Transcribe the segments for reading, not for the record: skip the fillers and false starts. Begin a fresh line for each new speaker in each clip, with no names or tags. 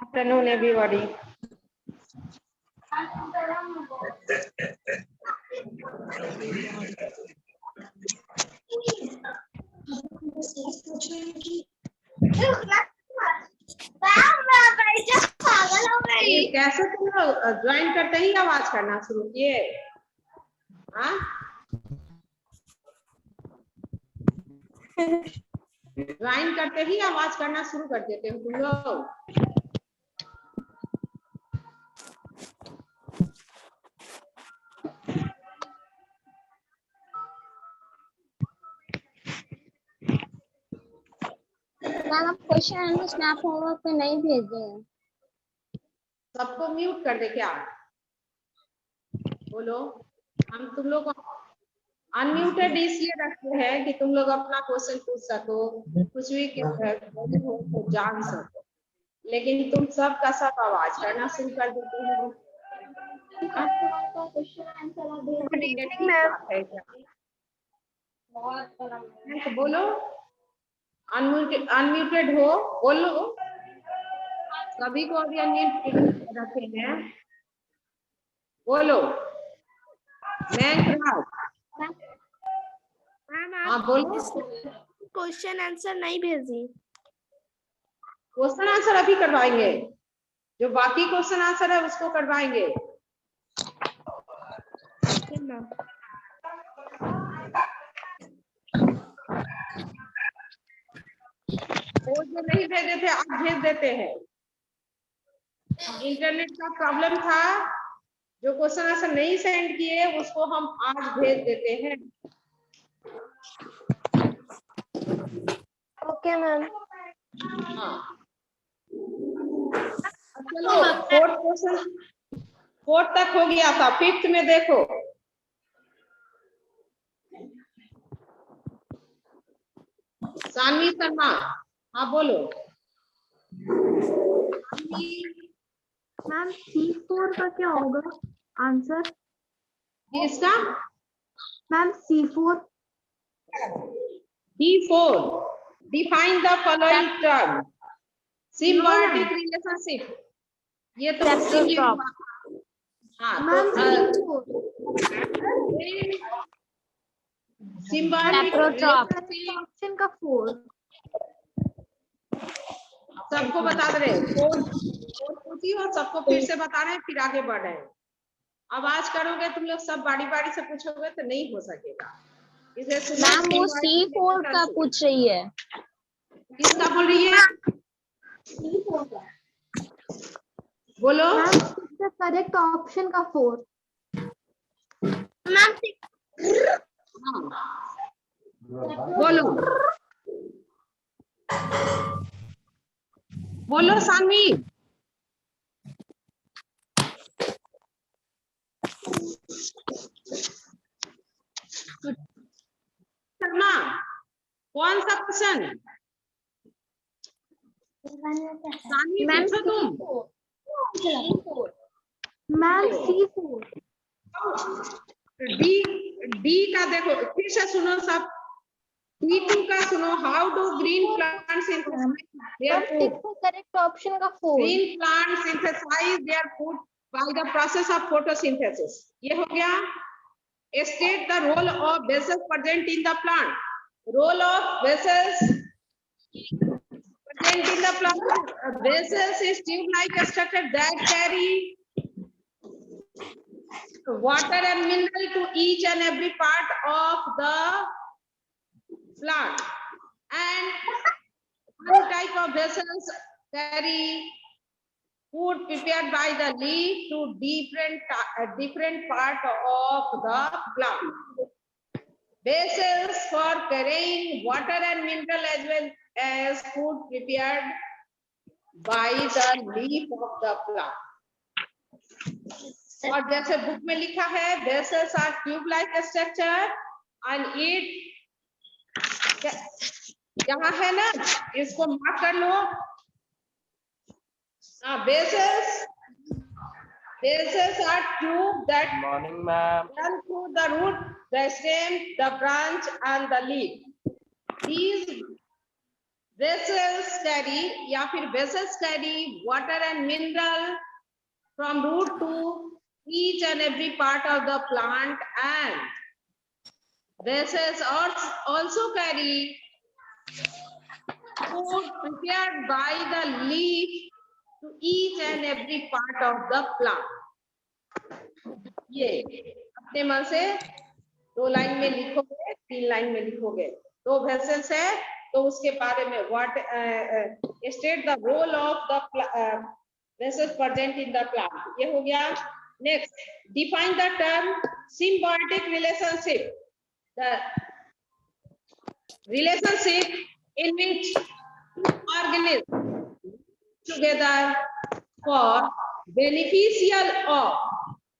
Afternoon everybody. कैसे तुम लोग ज्वाइन करते ही आवाज करना शुरू किए? हाँ, ज्वाइन करते ही आवाज करना शुरू कर देते हो तुम लोग।
मैम आप क्वेश्चन आंसर स्नैप होमवर्क पे नहीं भेजे हैं।
सबको म्यूट कर दे क्या? बोलो। हम तुम लोग अनम्यूटेड इसलिए रखते हैं कि तुम लोग अपना क्वेश्चन पूछ सको, कुछ भी हो तो जान सको, लेकिन तुम सब का सब आवाज करना शुरू कर देते हो।
क्वेश्चन आंसर
तो बोलो, अनम्यूटेड हो, बोलो। सभी को अभी अनम्यूट रखे हैं, बोलो। हाँ बोलो।
क्वेश्चन आंसर नहीं भेजी।
क्वेश्चन आंसर अभी करवाएंगे, जो बाकी क्वेश्चन आंसर है उसको करवाएंगे। वो जो नहीं भेजे थे आज भेज देते हैं। इंटरनेट का प्रॉब्लम था, जो क्वेश्चन आंसर नहीं सेंड किए उसको हम आज भेज देते हैं।
Okay ma'am.
हाँ चलो, फोर्थ तक हो गया था, फिफ्थ में देखो। सानवी शर्मा, हाँ बोलो।
मैम C4 का क्या होगा आंसर?
इसका
ma'am C4।
D4, define the following term. Symbiotic relationship, ये तो हाँ सिम्बायोटिक
ऑप्शन का 4
सबको बता दे रहे, पूछी हो सबको फिर से बता रहे हैं, फिर आगे बढ़ रहे हैं। अब आज करोगे तुम लोग सब बारी बारी से पूछोगे तो नहीं हो सकेगा। इसे
मैम वो C4 का पूछ रही है।
किसका बोल रही है?
C4 का।
बोलो।
करेक्ट ऑप्शन का 4। मैम
बोलो बोलो सानवी। शर्मा, कौन सा क्वेश्चन? सानवी पूछो तुम।
Ma'am C4।
डी का देखो, फिर से सुनो सब। D2 का सुनो, how do green plant synthesize their food?
Correct option का 4।
Green plant synthesize their food by the process of photosynthesis. ये हो गया। State the role of bases present in the plant. Role of bases present in the plant. Vessels is tube-like structure that carry water and mineral to each and every part of the plant. And one type of vessels carry food prepared by the leaf to different part of the plant. Vessels for carrying water and mineral as well as food prepared by the leaf of the plant. और जैसे book में लिखा है, vessels are tube-like structure and it यहाँ है ना, इसको mark कर लो। vessels Bases are tubes that
Morning, ma'am.
run through the root, the stem, the branch, and the leaf. These vessels carry, या फिर vessels carry water and mineral from root to each and every part of the plant, and vessels also carry food prepared by the leaf to each and every part of the plant. ये अपने मन से 2 line में लिखोगे, 3 line में लिखोगे। 2 vessels है तो उसके बारे में what state the role of the vessels present in the plant, ये हो gया। Next, define the term symbiotic relationship, the relationship in which organisms together for beneficial of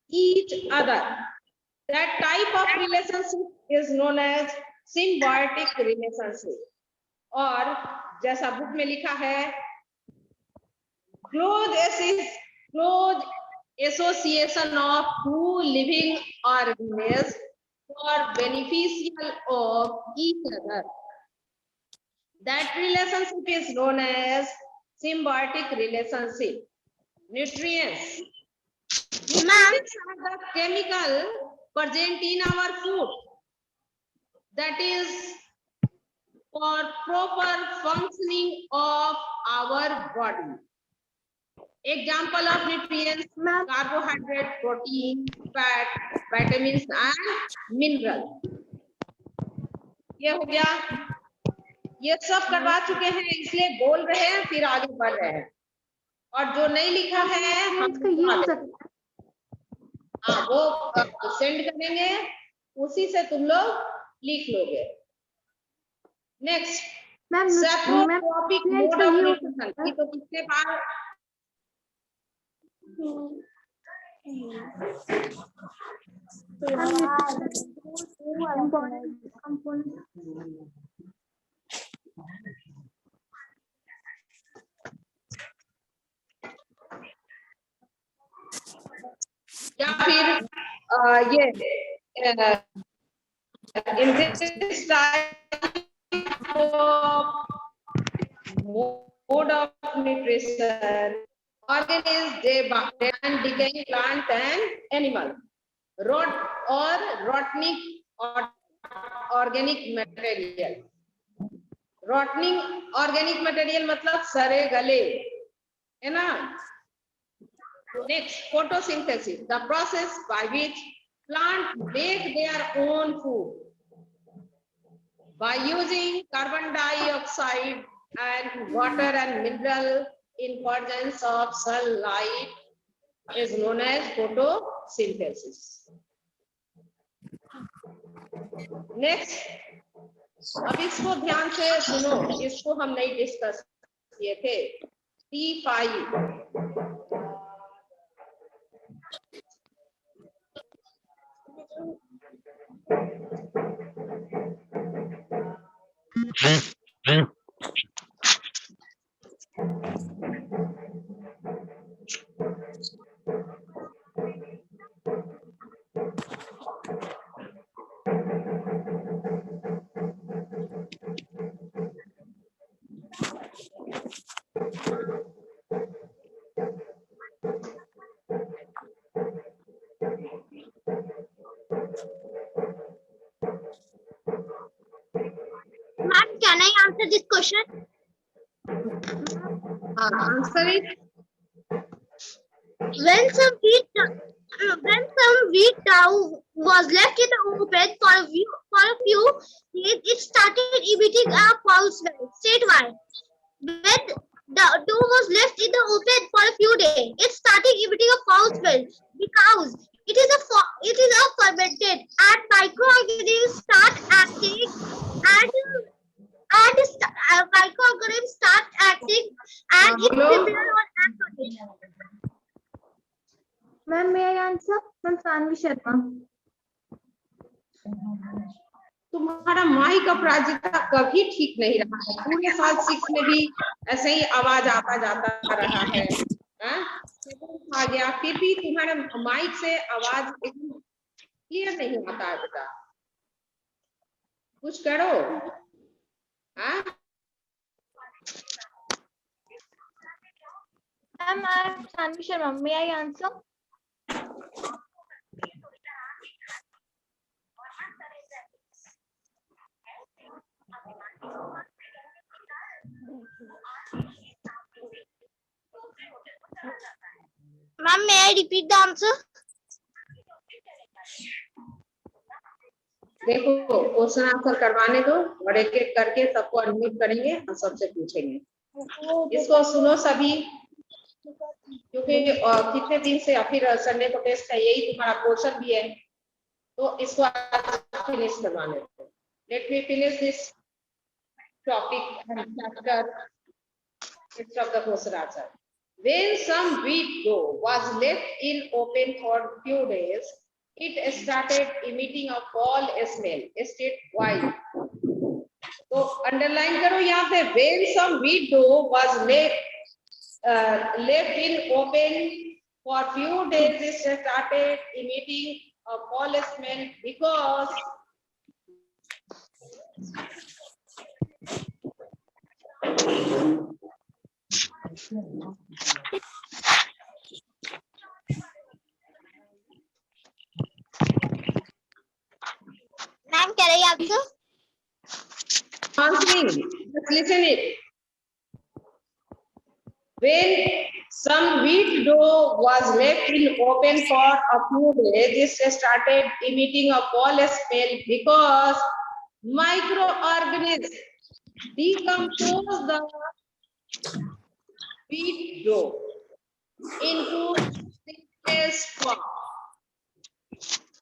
each other. That type of relationship is known as symbiotic relationship. और जैसा book में लिखा है, close association of two living organisms for beneficial of each other. That relationship is known as symbiotic relationship. Nutrients. Nutrients are the chemical present in our food that is for proper functioning of our body. Example of nutrients: carbohydrate, protein, fat, vitamins and mineral. ये हो गया। ये सब करवा चुके हैं, इसलिए बोल रहे हैं, फिर आगे बढ़ रहे हैं। और जो नहीं लिखा है हाँ वो सेंड करेंगे, उसी से तुम लोग लिख लोगे। Next, saprotrophic mode of nutrition, ये तो कितने बार या फिर ये in this type of mode of nutrition, organisms they and decaying plant and animal, rot or rotting or organic material. Rotting organic material मतलब सड़े गले, है ना? Next, photosynthesis, the process by which plants make their own food by using carbon dioxide and water and mineral in presence of sunlight is known as photosynthesis. Next, अब इसको ध्यान से सुनो, इसको हम नहीं डिस्कस किए थे। T5
Ma'am, can I answer this question?
answer it.
When some wheat dough was left in the open for a few days, it started emitting a foul smell. State why. When the dough was left in the open for a few days, it started emitting a foul smell because it is fermented and microorganisms start acting and microorganisms start acting and it
Hello?
prepare or act on it.
Ma'am, may I answer? Ma'am, Sanvi Sharma.
तुम्हारा mic अपराजिता कभी ठीक नहीं रहा है, पूरे साल 6 में भी ऐसे ही आवाज आता जाता रहा है। आ गया, फिर भी तुम्हारे माइक से आवाज क्लियर नहीं आता है बेटा, कुछ करो। हाँ
Ma'am, I am Sanvi Sharma. May I answer?
Ma'am, may I repeat the answer?
देखो, क्वेश्चन आंसर करवाने दो और एक एक करके सबको अनम्यूट करेंगे और सबसे पूछेंगे। इसको सुनो सभी, क्योंकि कितने दिन से फिर संडे को टेस्ट है, यही तुम्हारा पोर्शन भी है, तो इसको फिनिश करवाने दो। Let me finish this topic and chapter of the question answer. When some wheat dough was left in open for few days, it started emitting a foul smell. State why. तो underline करो यहाँ पे, when some wheat dough was left in open for few days, it started emitting a foul smell because
Ma'am, can I answer?
answering, just listen it. When some wheat dough was left in open for a few days, it started emitting a foul smell because microorganisms decompose the wheat dough into thickness form.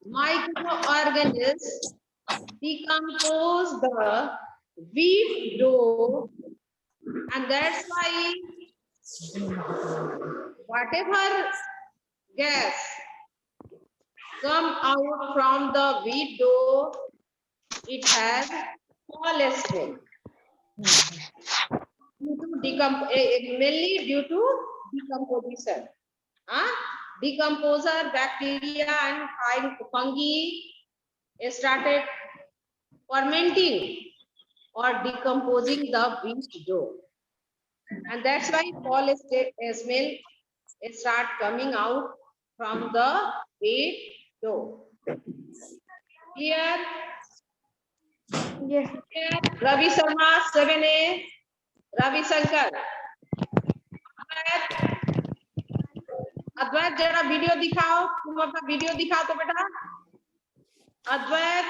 Microorganisms decompose the wheat dough, and that's why whatever gas come out from the wheat dough, it has foul smell. Mainly due to decomposition. Decomposer, bacteria and fungi started fermenting or decomposing the wheat dough, and that's why foul smell start coming out from the wheat dough. Clear?
Yes.
Clear? Ravi Sharma, 7A. Ravi Shankar. अद्वैत जरा video दिखाओ, तुम अपना video दिखाओ तो बेटा। अद्वैत,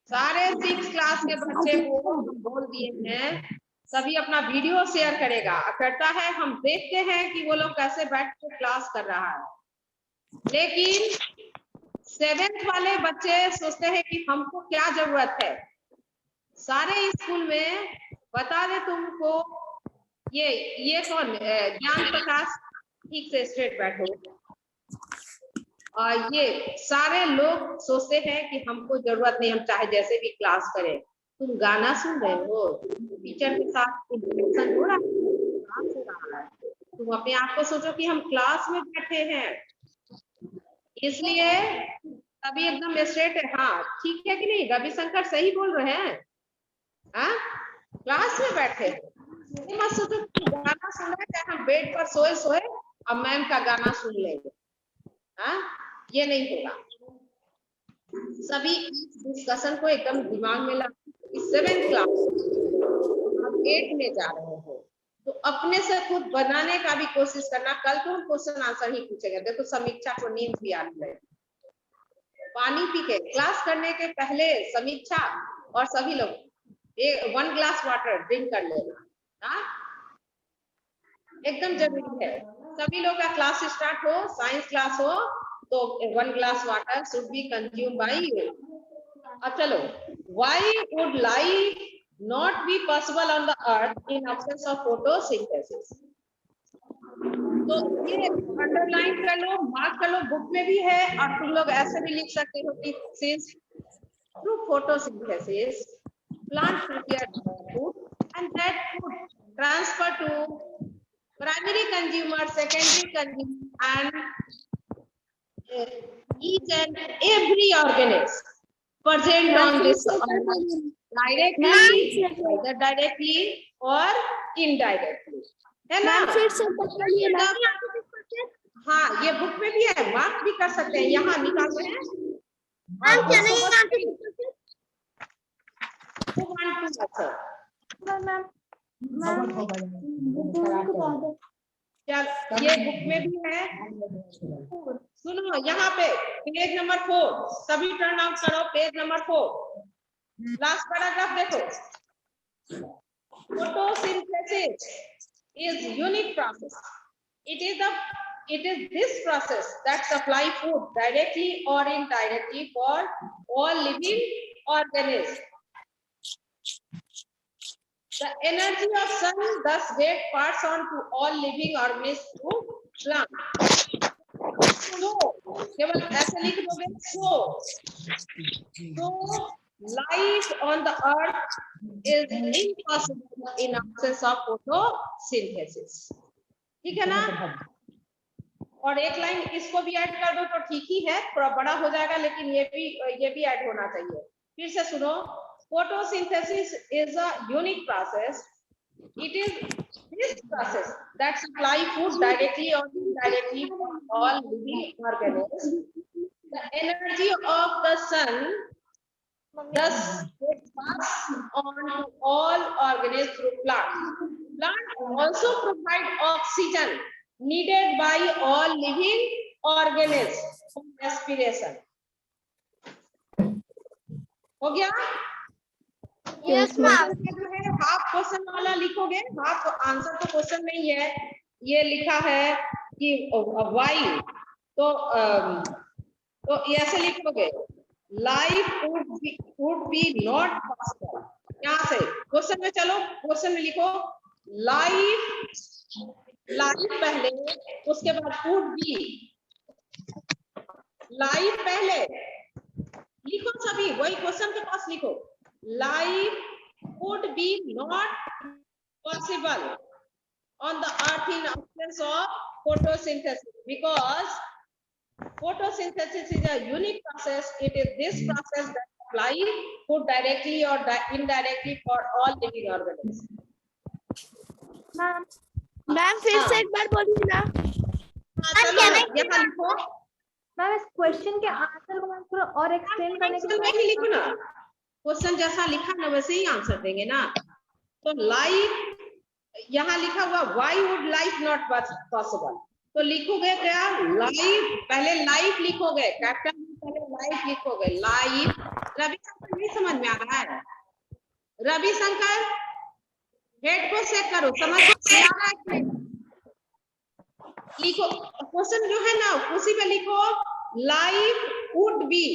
सारे 6 class के बच्चे को बोल दिए हैं, सभी अपना वीडियो शेयर करेगा, करता है। हम देखते हैं कि वो लोग कैसे बैठ के क्लास कर रहा है, लेकिन 7th वाले बच्चे सोचते हैं कि हमको क्या जरूरत है, सारे स्कूल में बता दे तुमको, ये कौन ज्ञान प्रकाश, ठीक से स्ट्रेट बैठो। और ये सारे लोग सोचते हैं कि हमको जरूरत नहीं, हम चाहे जैसे भी क्लास करें। तुम गाना सुन रहे हो, टीचर के साथ इंटरेक्शन हो रहा है, तुम अपने आप को सोचो कि हम क्लास में बैठे हैं, इसलिए अभी एकदम स्ट्रेट है। हाँ ठीक है कि नहीं, रविशंकर सही बोल रहे हैं। क्लास में बैठे, मत सोचो कि गाना सुन रहे हैं, चाहे हम बेड पर सोए सोए और मैम का गाना सुन लेंगे। ये नहीं होगा। सभी डिस्कशन को एकदम दिमाग में ला, 7th क्लास 8 में जा रहे हो, तो अपने से खुद बनाने का भी कोशिश करना। कल तो हम क्वेश्चन आंसर ही पूछेंगे। देखो समीक्षा को नींद भी आती है, पानी पी के क्लास करने के पहले समीक्षा और सभी लोग 1 ग्लास वाटर ड्रिंक कर लेना, एकदम जरूरी है। सभी लोग का क्लास स्टार्ट हो, साइंस क्लास हो, तो 1 glass water should be consume by you. चलो, why would life not be possible on the earth in absence of photosynthesis? तो ये अंडरलाइन कर लो, मार्क कर लो, बुक में भी है और तुम लोग ऐसे भी लिख सकते हो कि since through photosynthesis plant prepared food and that food transfer to primary consumer, secondary consumer and each and every organism present on this earth directly, either directly or indirectly, है ना? हाँ, ये बुक में भी है, मार्क भी कर सकते हैं, यहाँ निकालते हैं। Who want to answer? क्या ये बुक में भी है? सुनो यहाँ पे पेज नंबर 4, सभी टर्न आउट करो, पेज नंबर 4 लास्ट पैराग्राफ देखो। Photosynthesis is unique process. It is this process that supply food directly or indirectly for all living organisms. The energy of sun thus get passed on to all living organisms through plant. So, केवल ऐसे लिख दोगे so life on the earth is impossible in absence of photosynthesis. ठीक है ना? और एक line इसको भी ऐड कर दो तो ठीक ही है, थोड़ा बड़ा हो जाएगा, लेकिन ये भी ऐड होना चाहिए। फिर से सुनो, photosynthesis is a unique process. It is this process that supply food directly or indirectly for all living organisms. The energy of the sun thus gets passed on to all organisms through plants. Plants also provide oxygen needed by all living organisms for respiration. हो गया?
Yes, ma'am.
Half question वाला लिखोगे, half answer तो question में ही है। ये लिखा है कि वाई, तो ऐसे लिखोगे life would be not possible। यहाँ से क्वेश्चन में चलो, क्वेश्चन में लिखो लाइफ पहले, उसके बाद would be, लाइफ पहले लिखो, सभी वही क्वेश्चन के पास लिखो। Life would be not possible on the earth in absence of photosynthesis, because photosynthesis is a unique process. It is this process that supplies food directly or indirectly for all living organisms.
Ma'am फिर से एक बार बोलिए ना।
चलो यहाँ लिखो।
Ma'am इस question के आंसर को मैम थोड़ा और एक्सप्लेन करने के लिए
लिखो ना, क्वेश्चन जैसा लिखा ना वैसे ही आंसर देंगे ना। तो लाइफ यहाँ लिखा हुआ why would life not possible, तो लिखोगे क्या? लाइफ पहले लाइफ लिखोगे, कैपिटल पहले लाइफ लिखोगे। लाइफ, रविशंकर नहीं समझ में आ रहा है? रविशंकर हेड को सेट करो, समझ में आ रहा है? लिखो क्वेश्चन जो है ना उसी पे लिखो लाइफ वुड बी।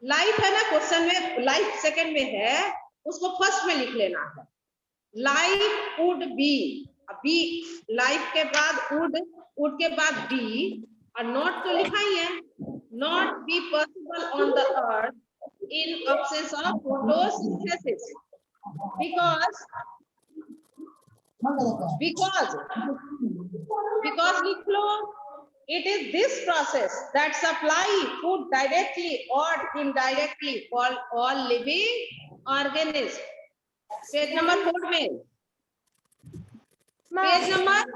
लाइफ है ना क्वेश्चन में, लाइफ सेकंड में है, उसको फर्स्ट में लिख लेना है। Life would be, be life के बाद वुड के बाद बी, और नॉट तो लिखा ही है, not be possible on the earth in absence of photosynthesis, because लिख लो, it is this process that supply food directly or indirectly for all living organisms. Page number 4 में, पेज नंबर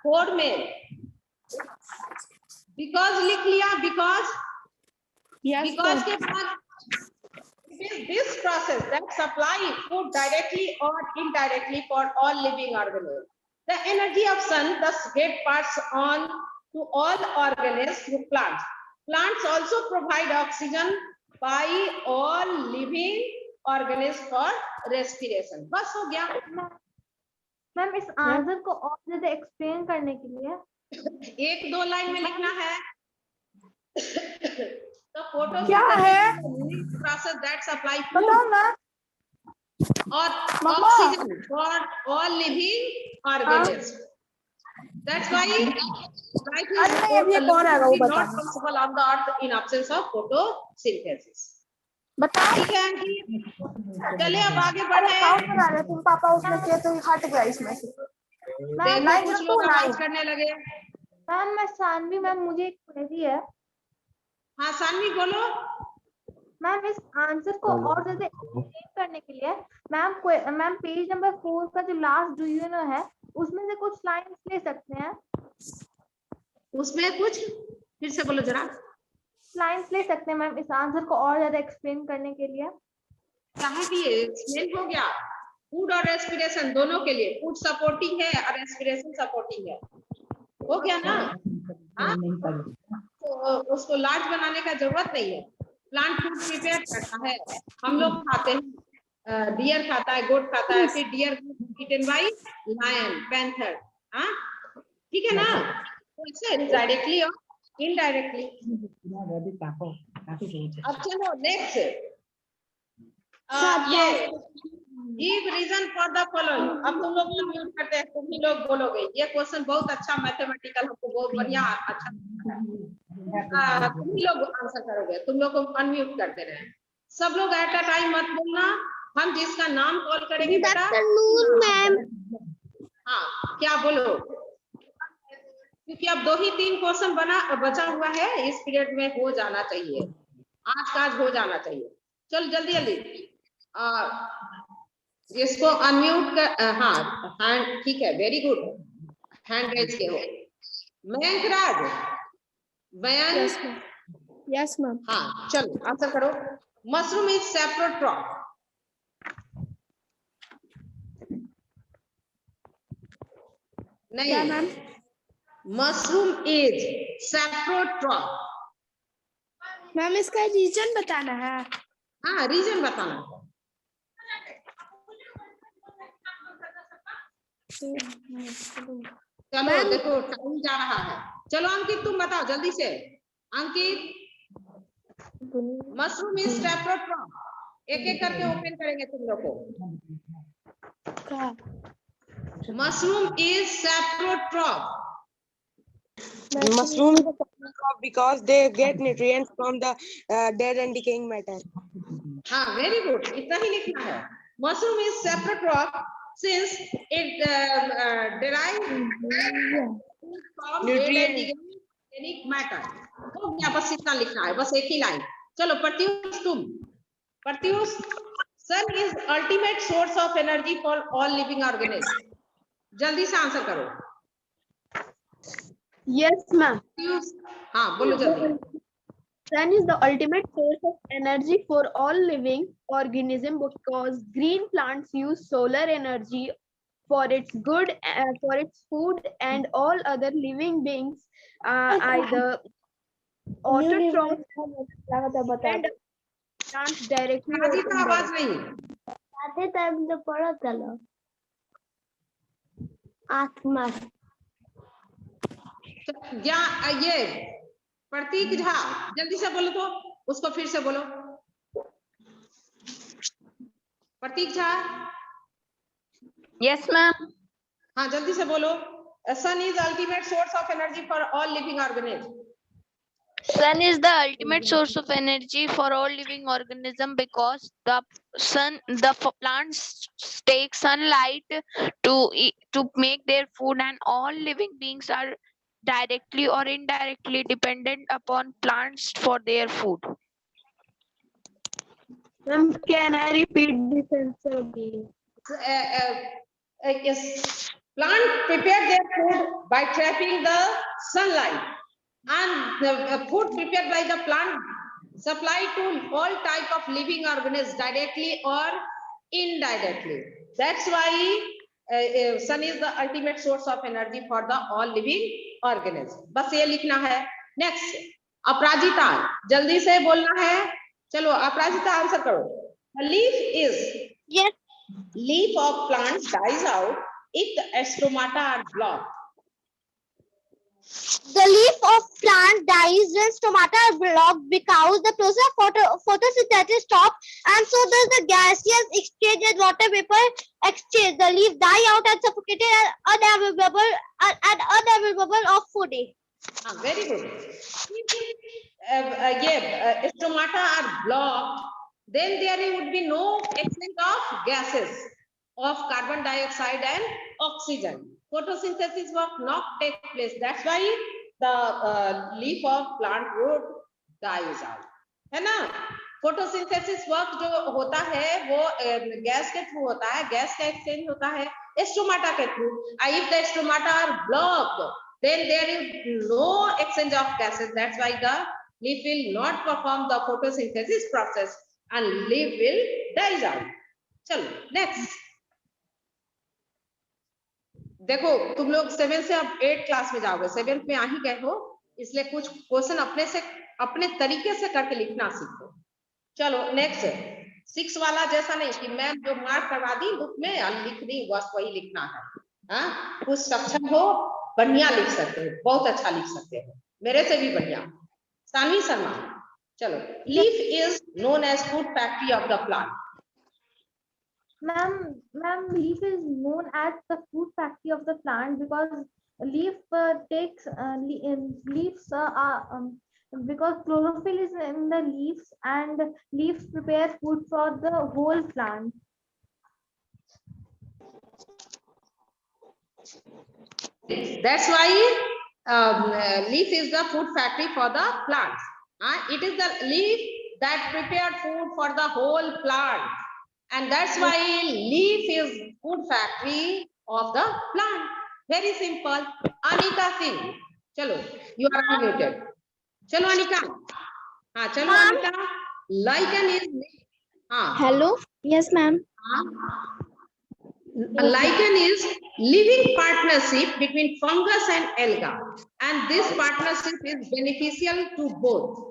4 में because लिख लिया, because के बाद it is this process that supply food directly or indirectly for all living organisms. The energy of sun thus get passed on to all organisms through plants. Plants also provide oxygen by all living organisms for respiration. बस हो गया।
Ma'am इस answer को और ज्यादा explain करने के लिए
1-2 लाइन में लिखना है। तो फोटो
क्या है?
प्रोसेस दैट सप्लाई
बताओ ना।
और oxygen for all living organism. That's why life is
अरे अब ये कौन आएगा वो
not
बताना।
possible on the earth in absence of photosynthesis.
बताओ।
ठीक है आंटी, चलिए अब आगे बढ़े।
अरे काउंट करा रहे तुम पापा, उसमें से तो हट गया इसमें से।
देखो
नाइन
कुछ
टू
लोग आवाज
नाइन।
करने लगे।
मैम मैं सानवी मैम, मुझे एक क्वेरी है
हाँ सानवी बोलो।
मैम। इस आंसर को और ज्यादा एक्सप्लेन करने के लिए मैम पेज नंबर 4 का जो लास्ट डू यू नो है, उसमें से कुछ लाइंस ले सकते हैं?
उसमें कुछ फिर से बोलो जरा।
लाइंस ले सकते हैं मैम इस आंसर को और ज्यादा एक्सप्लेन करने के लिए?
कहाँ की एक्सप्लेन हो गया? फूड और रेस्पिरेशन दोनों के लिए। फूड सपोर्टिंग है और रेस्पिरेशन सपोर्टिंग है, हो गया ना? हाँ, तो उसको लार्ज बनाने का जरूरत नहीं है। प्लांट फूड प्रिपेयर करता है, हम लोग खाते हैं। डियर खाता है, गोट खाता है, फिर deer eaten by lion, panther. हाँ ठीक है ना? तो इससे डायरेक्टली और इनडायरेक्टली। अब चलो नेक्स्ट। ये give reason for the following. अब तुम लोग अनम्यूट करते हैं, तुम ही लोग बोलोगे। ये क्वेश्चन बहुत अच्छा मैथमेटिकल, हमको बहुत बढ़िया अच्छा तुम ही लोग आंसर करोगे। तुम लोग को अनम्यूट करते रहे। सब लोग एट अ टाइम मत बोलना। हम जिसका नाम कॉल करेंगे बेटा,
मैम।
हाँ क्या बोलो, क्योंकि अब 2 ही 3 क्वेश्चन बचा हुआ है। इस पीरियड में हो जाना चाहिए, आज का आज हो जाना चाहिए। चल जल्दी जल्दी इसको अनम्यूट कर। हाँ हैंड, ठीक है, वेरी गुड, हैंड रेज के हो। Mayank Raj, Mayank,
yes ma'am.
हाँ चलो आंसर करो। Mushroom is saprotroph. नहीं ma'am, mushroom is saprotroph.
Ma'am इसका रीजन बताना है।
हाँ रीजन बताना है। चलो देखो टाइम जा रहा है। चलो अंकित तुम बताओ जल्दी से। Ankit, mushroom is saprotroph. एक एक करके ओपन करेंगे तुम लोग को। Mushroom is saprotroph.
Mushroom is a saprotroph because they get nutrients from the dead and decaying matter.
हाँ वेरी गुड, इतना ही लिखना है। Mushroom is saprotroph since it derives from dead and decaying matter. हो गया, बस इतना लिखना है, बस एक ही लाइन। चलो प्रत्युष, तुम Pratyush, sun is ultimate source of energy for all living organism. जल्दी से आंसर करो।
Yes ma'am.
हाँ बोलो जल्दी।
Sun is the ultimate source of energy for all living organisms because green plants use solar energy for its good, for its food, and all other living beings either water from and plants directly or
राजी का आवाज
indirectly.
नहीं।
आते time तो पढ़ा चलो आत्मा।
या ये प्रतीक झा, जल्दी से बोलो तो, उसको फिर से बोलो। Prateek Jha,
yes ma'am.
हाँ जल्दी से बोलो। Sun is ultimate source of energy for all living organism.
Sun is the ultimate source of energy for all living organisms because the plants take sunlight to make their food, and all living beings are directly or indirectly dependent upon plants for their food.
Ma'am, can I repeat this answer again?
Yes, plant prepare their food by trapping the sunlight, and the food prepared by the plant supply to all type of living organisms directly or indirectly. That's why sun is the ultimate source of energy for the all living organisms. बस ये लिखना है। Next अपराजिता, जल्दी से बोलना है। चलो अपराजिता answer करो। The leaf is,
Yes.
leaf of plants dies out if the stomata are blocked.
The leaf of plant dies when stomata are blocked because the process of photosynthesis stops, and so does the gaseous exchange and water vapor exchange. The leaf die out and suffocated and unavailable of food.
Very good. Stomata are blocked, then there would be no exchange of gases of carbon dioxide and oxygen. Photosynthesis will not take place. That's why the leaf of plant would dies out. है ना? Photosynthesis work जो होता है वो gas के through होता है, gas का एक्सचेंज होता है स्टोमाटा के through. If the stomata are blocked, then there is no exchange of gases. That's why the leaf will not perform the photosynthesis process and leaf will die out. चलो next. देखो तुम लोग 7 से अब 8 class में जाओगे, 7th में आ ही गए हो, इसलिए कुछ क्वेश्चन अपने तरीके से करके लिखना सीखो. चलो नेक्स्ट. 6 वाला जैसा नहीं कि मैं जो मार्क करवा दी बुक में और लिख दी बस वही लिखना है. हाँ, कुछ सक्षम हो बढ़िया लिख सकते हो, बहुत अच्छा लिख सकते हो, मेरे से भी बढ़िया. सानवी शर्मा. चलो. Leaf is known as food factory of the plant.
Ma'am, leaf is known as the food factory of the plant because leaf leaves because chlorophyll is in the leaves and leaves prepare food for the whole plant.
That's why leaf is the food factory for the plants. It is the leaf that prepared food for the whole plant, and that's why leaf is food factory of the plant. Very simple. Anika Singh. Chalo, you are unmuted. Chalo Anika. हाँ चलो Anita. Lichen is हाँ.
Hello. Yes, ma'am.
Lichen is living partnership between fungus and alga, and this partnership is beneficial to both.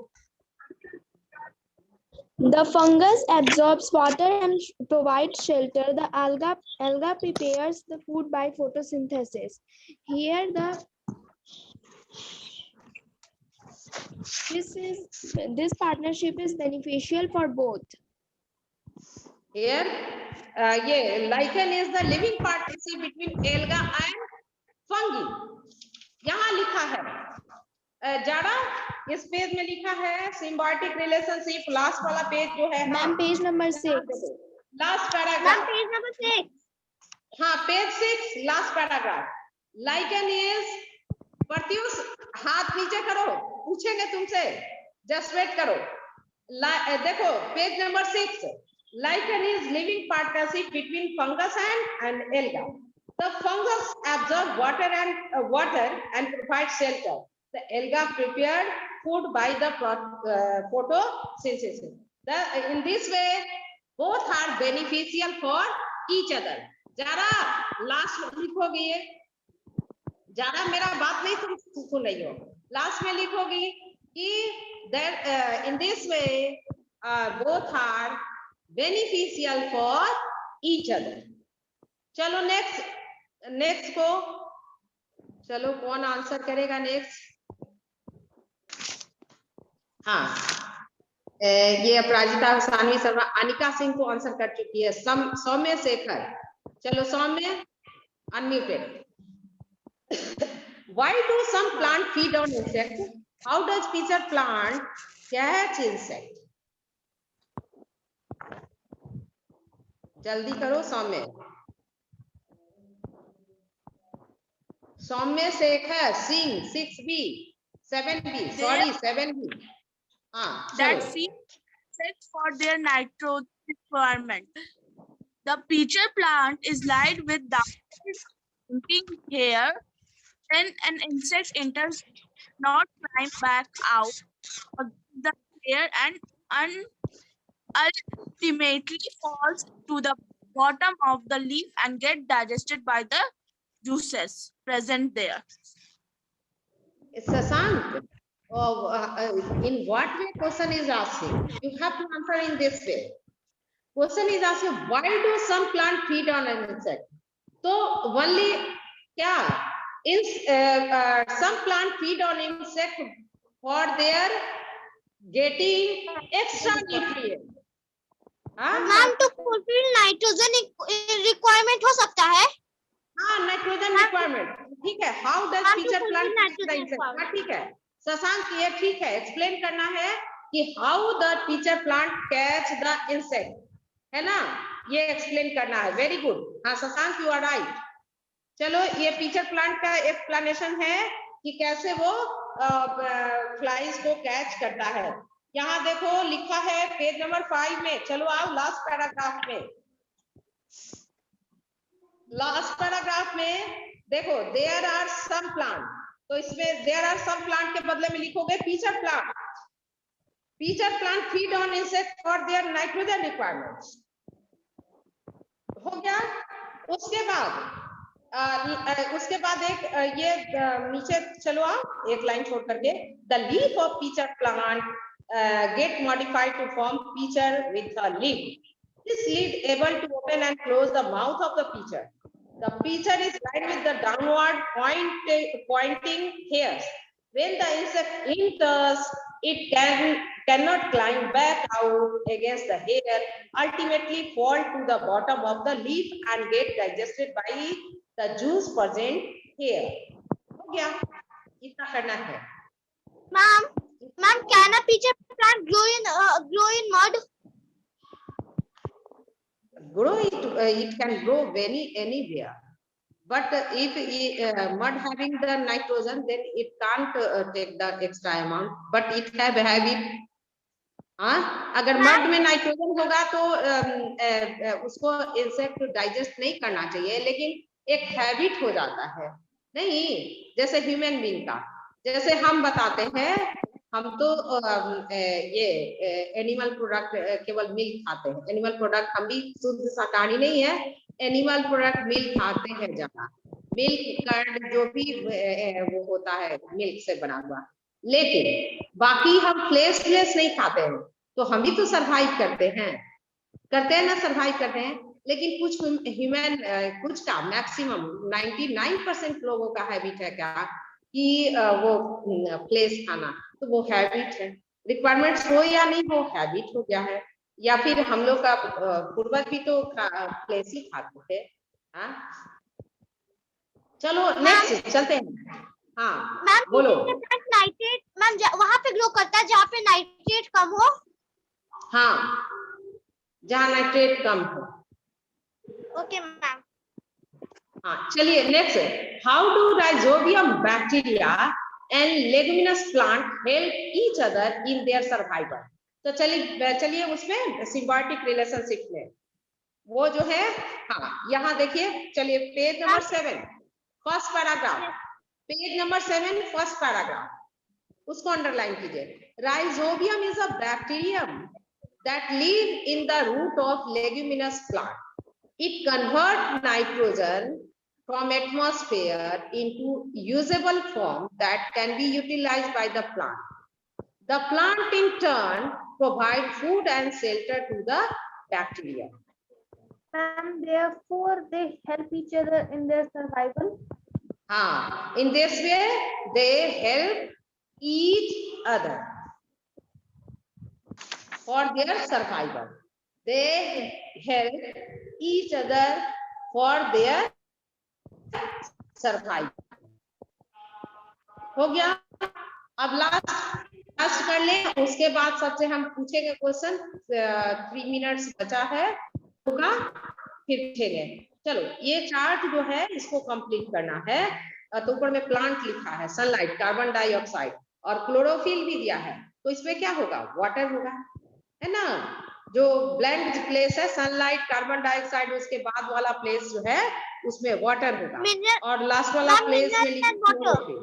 The fungus absorbs water and provides shelter. The alga prepares the food by photosynthesis. Here this partnership is beneficial for both.
Here, lichen is the living partnership between alga and fungi. यहाँ लिखा है जाड़ा, इस page में लिखा है symbiotic relationship. Last वाला page जो है
Ma'am, page number 6.
Last
Ma'am,
paragraph.
page number 6.
हाँ page 6 last paragraph. lichen is Pratyush हाथ नीचे करो, पूछेंगे तुमसे, जस्ट वेट करो. देखो page number 6. Lichen is living partnership between fungus and alga. The fungus absorb water and provide shelter. The alga prepared food by the photosynthesis. In this way, both are beneficial for each other. जरा last लिखोगी, जरा मेरा बात नहीं सुन रही हो, last में लिखोगी कि that in this way both are beneficial for each other. चलो नेक्स्ट को, चलो कौन आंसर करेगा नेक्स्ट? हाँ ये अपराजिता, सानवी शर्मा, अनिका सिंह को आंसर कर चुकी है. सौम्य शेखर. चलो सौम्य unmuted. Why do some plant feed on insect? How does feature plant catch insect? जल्दी करो Saumya. Saumya Shekhar Singh 6B 7B sorry 7B. हाँ
that
चलो.
feed insects for their nitrogen requirement. The pitcher plant is lined with damping hair. When an insect enters, not climb back out of the hair and ultimately falls to the bottom of the leaf and get digested by the juices present there.
Sasank, in what way question is asking? You have to answer in this way. Question is asking, why do some plant feed on an insect? So only क्या some plant feed on insect for their getting extra nutrient.
Ma'am तो fulfil nitrogen requirement हो सकता है?
हाँ, nitrogen requirement, ठीक है. How does
हाँ, तो
feature
fulfill
plant
nitrogen requirement.
ठीक है शशांक, ये ठीक है, एक्सप्लेन करना है कि how the feature plant catch the insect, है ना, ये एक्सप्लेन करना है. Very good. हाँ शशांक, यू आर राइट. चलो, ये फीचर प्लांट का एक्सप्लेनेशन है कि कैसे वो फ्लाइज को कैच करता है. यहाँ देखो लिखा है पेज नंबर 5 में. चलो आओ लास्ट पैराग्राफ में. लास्ट पैराग्राफ में देखो देयर आर सम प्लांट, तो इसमें देयर आर सम प्लांट के बदले में लिखोगे feature plant. Feature plant feed on insect for their nitrogen requirements. हो गया. उसके बाद एक ये नीचे चलो आओ, एक लाइन छोड़ करके. The leaf of feature plant get modified to form feature with a leaf. This leaf able to open and close the mouth of the feature. The feature is lined with the downward pointing hairs. When the insect enters, it cannot climb back out against the hair, ultimately fall to the bottom of the leaf and get digested by the juice present here. हो गया, इतना करना है.
Ma'am, can a feature plant grow in mud?
It can grow anywhere, but if mud having the nitrogen, then it can't take the extra amount, but it have habit. अगर mud में nitrogen होगा तो उसको insect digest नहीं करना चाहिए, लेकिन एक हैबिट हो जाता है. नहीं, जैसे ह्यूमन बीइंग का, जैसे हम बताते हैं, हम तो ये एनिमल प्रोडक्ट केवल मिल्क खाते हैं. एनिमल प्रोडक्ट, हम भी शुद्ध शाकाहारी नहीं है, एनिमल प्रोडक्ट मिल्क खाते हैं ज्यादा. मिल्क कर्ड जो भी वो होता है मिल्क से बना हुआ, लेकिन बाकी हम फ्लेश नहीं खाते हैं. तो हम भी तो सरवाइव करते हैं ना, सरवाइव करते हैं. लेकिन कुछ ह्यूमन, कुछ का मैक्सिमम 99% लोगों का हैबिट है क्या कि वो फ्लेश खाना. तो वो हैबिट है, रिक्वायरमेंट्स हो या नहीं हो, हैबिट हो गया है. या फिर हम लोग का पूर्वज भी तो फ्लेश ही खाते थे. चलो नेक्स्ट चलते हैं. हाँ बोलो.
नाइट्रेट मैम वहां पे ग्रो करता है जहाँ पे नाइट्रेट कम हो.
हाँ, जहाँ नाइट्रेट कम हो.
Okay ma'am.
हाँ चलिए next. How do rhizobium bacteria and leguminous plant help each other in their survival. तो चलिए उसमें symbiotic relationship में वो जो है, हाँ यहाँ देखिए, चलिए page number 7 first paragraph. Page number 7 first paragraph, उसको अंडरलाइन कीजिए. Rhizobium is a bacterium that live in the root of leguminous plant. It converts nitrogen from atmosphere into usable form that can be utilized by the plant. The plant in turn provide food and shelter to the bacteria.
And therefore they help each other in their survival.
In this way they help each other for their survival. They help each other for their survival. हो गया. अब last कर ले, उसके बाद सबसे हम पूछेंगे क्वेश्चन. 3 मिनट्स बचा है, होगा फिर पूछेंगे. चलो ये चार्ट जो है इसको कंप्लीट करना है. तो ऊपर में प्लांट लिखा है, सनलाइट, कार्बन डाइऑक्साइड और क्लोरोफिल भी दिया है. तो इसमें क्या होगा, वाटर होगा, है ना. जो ब्लैंक प्लेस है सनलाइट, कार्बन डाइऑक्साइड, उसके बाद वाला प्लेस जो है उसमें वाटर होगा, और लास्ट वाला प्लेस में क्लोरोफिल.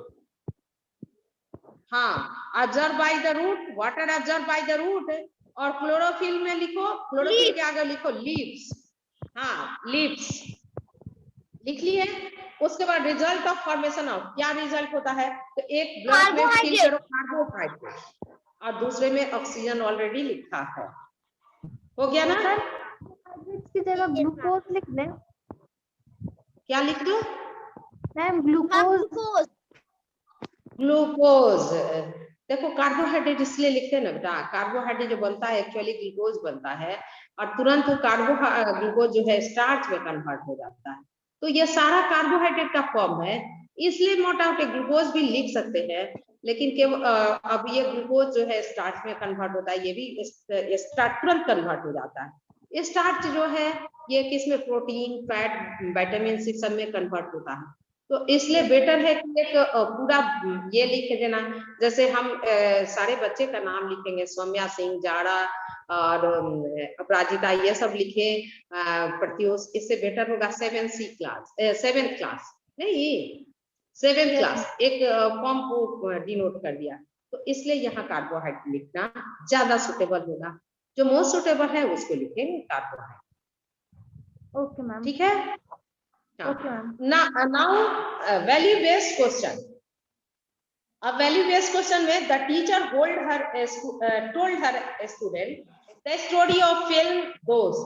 हाँ, observe by the root, water observe by the root. और क्लोरोफिल में लिखो, क्लोरोफिल के आगे लिखो लीव्स. हाँ लीव्स लिख लिए. उसके बाद रिजल्ट ऑफ फॉर्मेशन ऑफ, क्या रिजल्ट होता है, तो एक ब्लड में फिल करो कार्बोहाइड्रेट और दूसरे में ऑक्सीजन ऑलरेडी लिखा है. हो गया ना.
की जगह ग्लूकोज लिख दें.
क्या लिख दो,
मैम ग्लूकोज
Glucose.
ग्लूकोज, देखो कार्बोहाइड्रेट इसलिए लिखते हैं ना बेटा, कार्बोहाइड्रेट जो बनता है एक्चुअली ग्लूकोज बनता है और तुरंत वो ग्लूकोज जो है स्टार्च में कन्वर्ट हो जाता है, तो ये सारा कार्बोहाइड्रेट का फॉर्म है, इसलिए मोटा मोटे ग्लूकोज भी लिख सकते हैं, लेकिन केवल अब ये ग्लूकोज जो है स्टार्च में कन्वर्ट होता है, ये भी स्टार्च तुरंत कन्वर्ट हो जाता है। स्टार्च जो है ये किसमें, प्रोटीन, फैट, विटामिन सी सब में कन्वर्ट होता है, तो इसलिए बेटर है कि एक पूरा ये लिख देना, जैसे हम सारे बच्चे का नाम लिखेंगे, सौम्या सिंह, जाड़ा और अपराजिता, ये सब लिखे प्रत्युष, इससे बेटर होगा 7th क्लास नहीं 7th क्लास एक फॉर्म को डिनोट कर दिया, तो इसलिए यहाँ कार्बोहाइड्रेट लिखना ज्यादा सुटेबल होगा, जो मोस्ट सुटेबल है उसको लिखेंगे कार्बोहाइड्रेट।
ओके मैम,
ठीक है,
okay ma'am.
now value based question, a value based question में the teacher told her student the story of film Dost.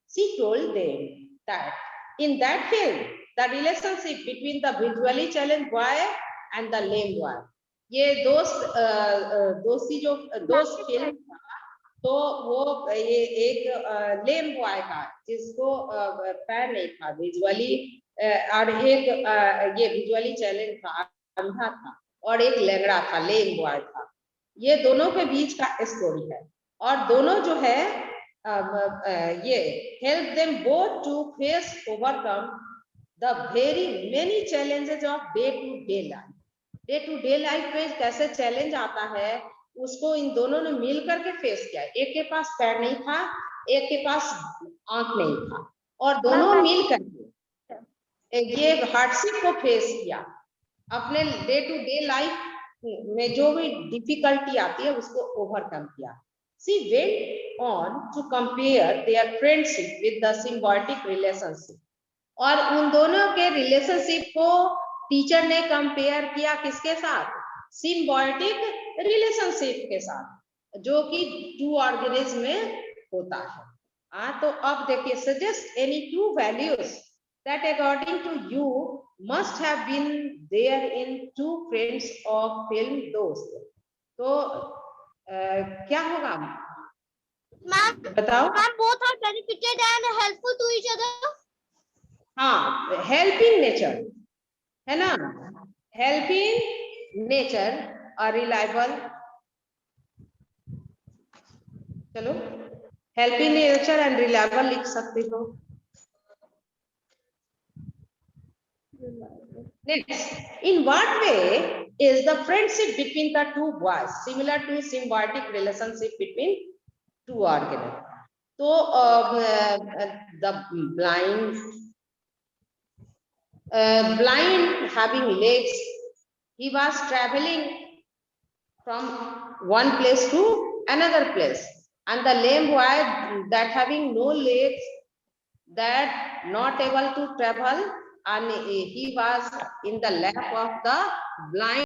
She told them that in that film the relationship between the visually challenged boy and the lame boy, ये दोस्ती जो दोस्त film था, तो वो ये एक लेम बॉय था जिसको पैर नहीं था विजुअली, और एक ये विजुअली चैलेंज था, अंधा था, और एक लंगड़ा था, लेम बॉय था, ये दोनों के बीच का स्टोरी है, और दोनों जो है ये help them both to face overcome the very many challenges of day to day life में कैसे चैलेंज आता है उसको इन दोनों ने मिल करके फेस किया, एक के पास पैर नहीं था, एक के पास आंख नहीं था, और दोनों मिल करके ये हार्डशिप को फेस किया, अपने डे टू डे लाइफ में जो भी डिफिकल्टी आती है उसको ओवरकम किया। She went on to compare their friendship with the symbiotic relationship, और उन दोनों के रिलेशनशिप को टीचर ने कंपेयर किया किसके साथ, सिम्बायोटिक रिलेशनशिप के साथ, जो कि 2 ऑर्गेनिज्म में होता है। तो अब देखिए, suggest any 2 values that according to you must have been there in 2 friends of film Dost। तो क्या होगा
Ma'am,
बताओ।
ma'am, both are benefited and helpful to each other.
हाँ, हेल्पिंग नेचर है ना, हेल्पिंग नेचर और रिलायबल, चलो helping nature and reliable लिख सकते हो। Next, in what way is the friendship between the 2 boys similar to symbiotic relationship between 2 organisms? So the blind having legs, he was traveling from one place to another place, and the lame boy that having no legs, that not able to travel, and he was in the lap of the blind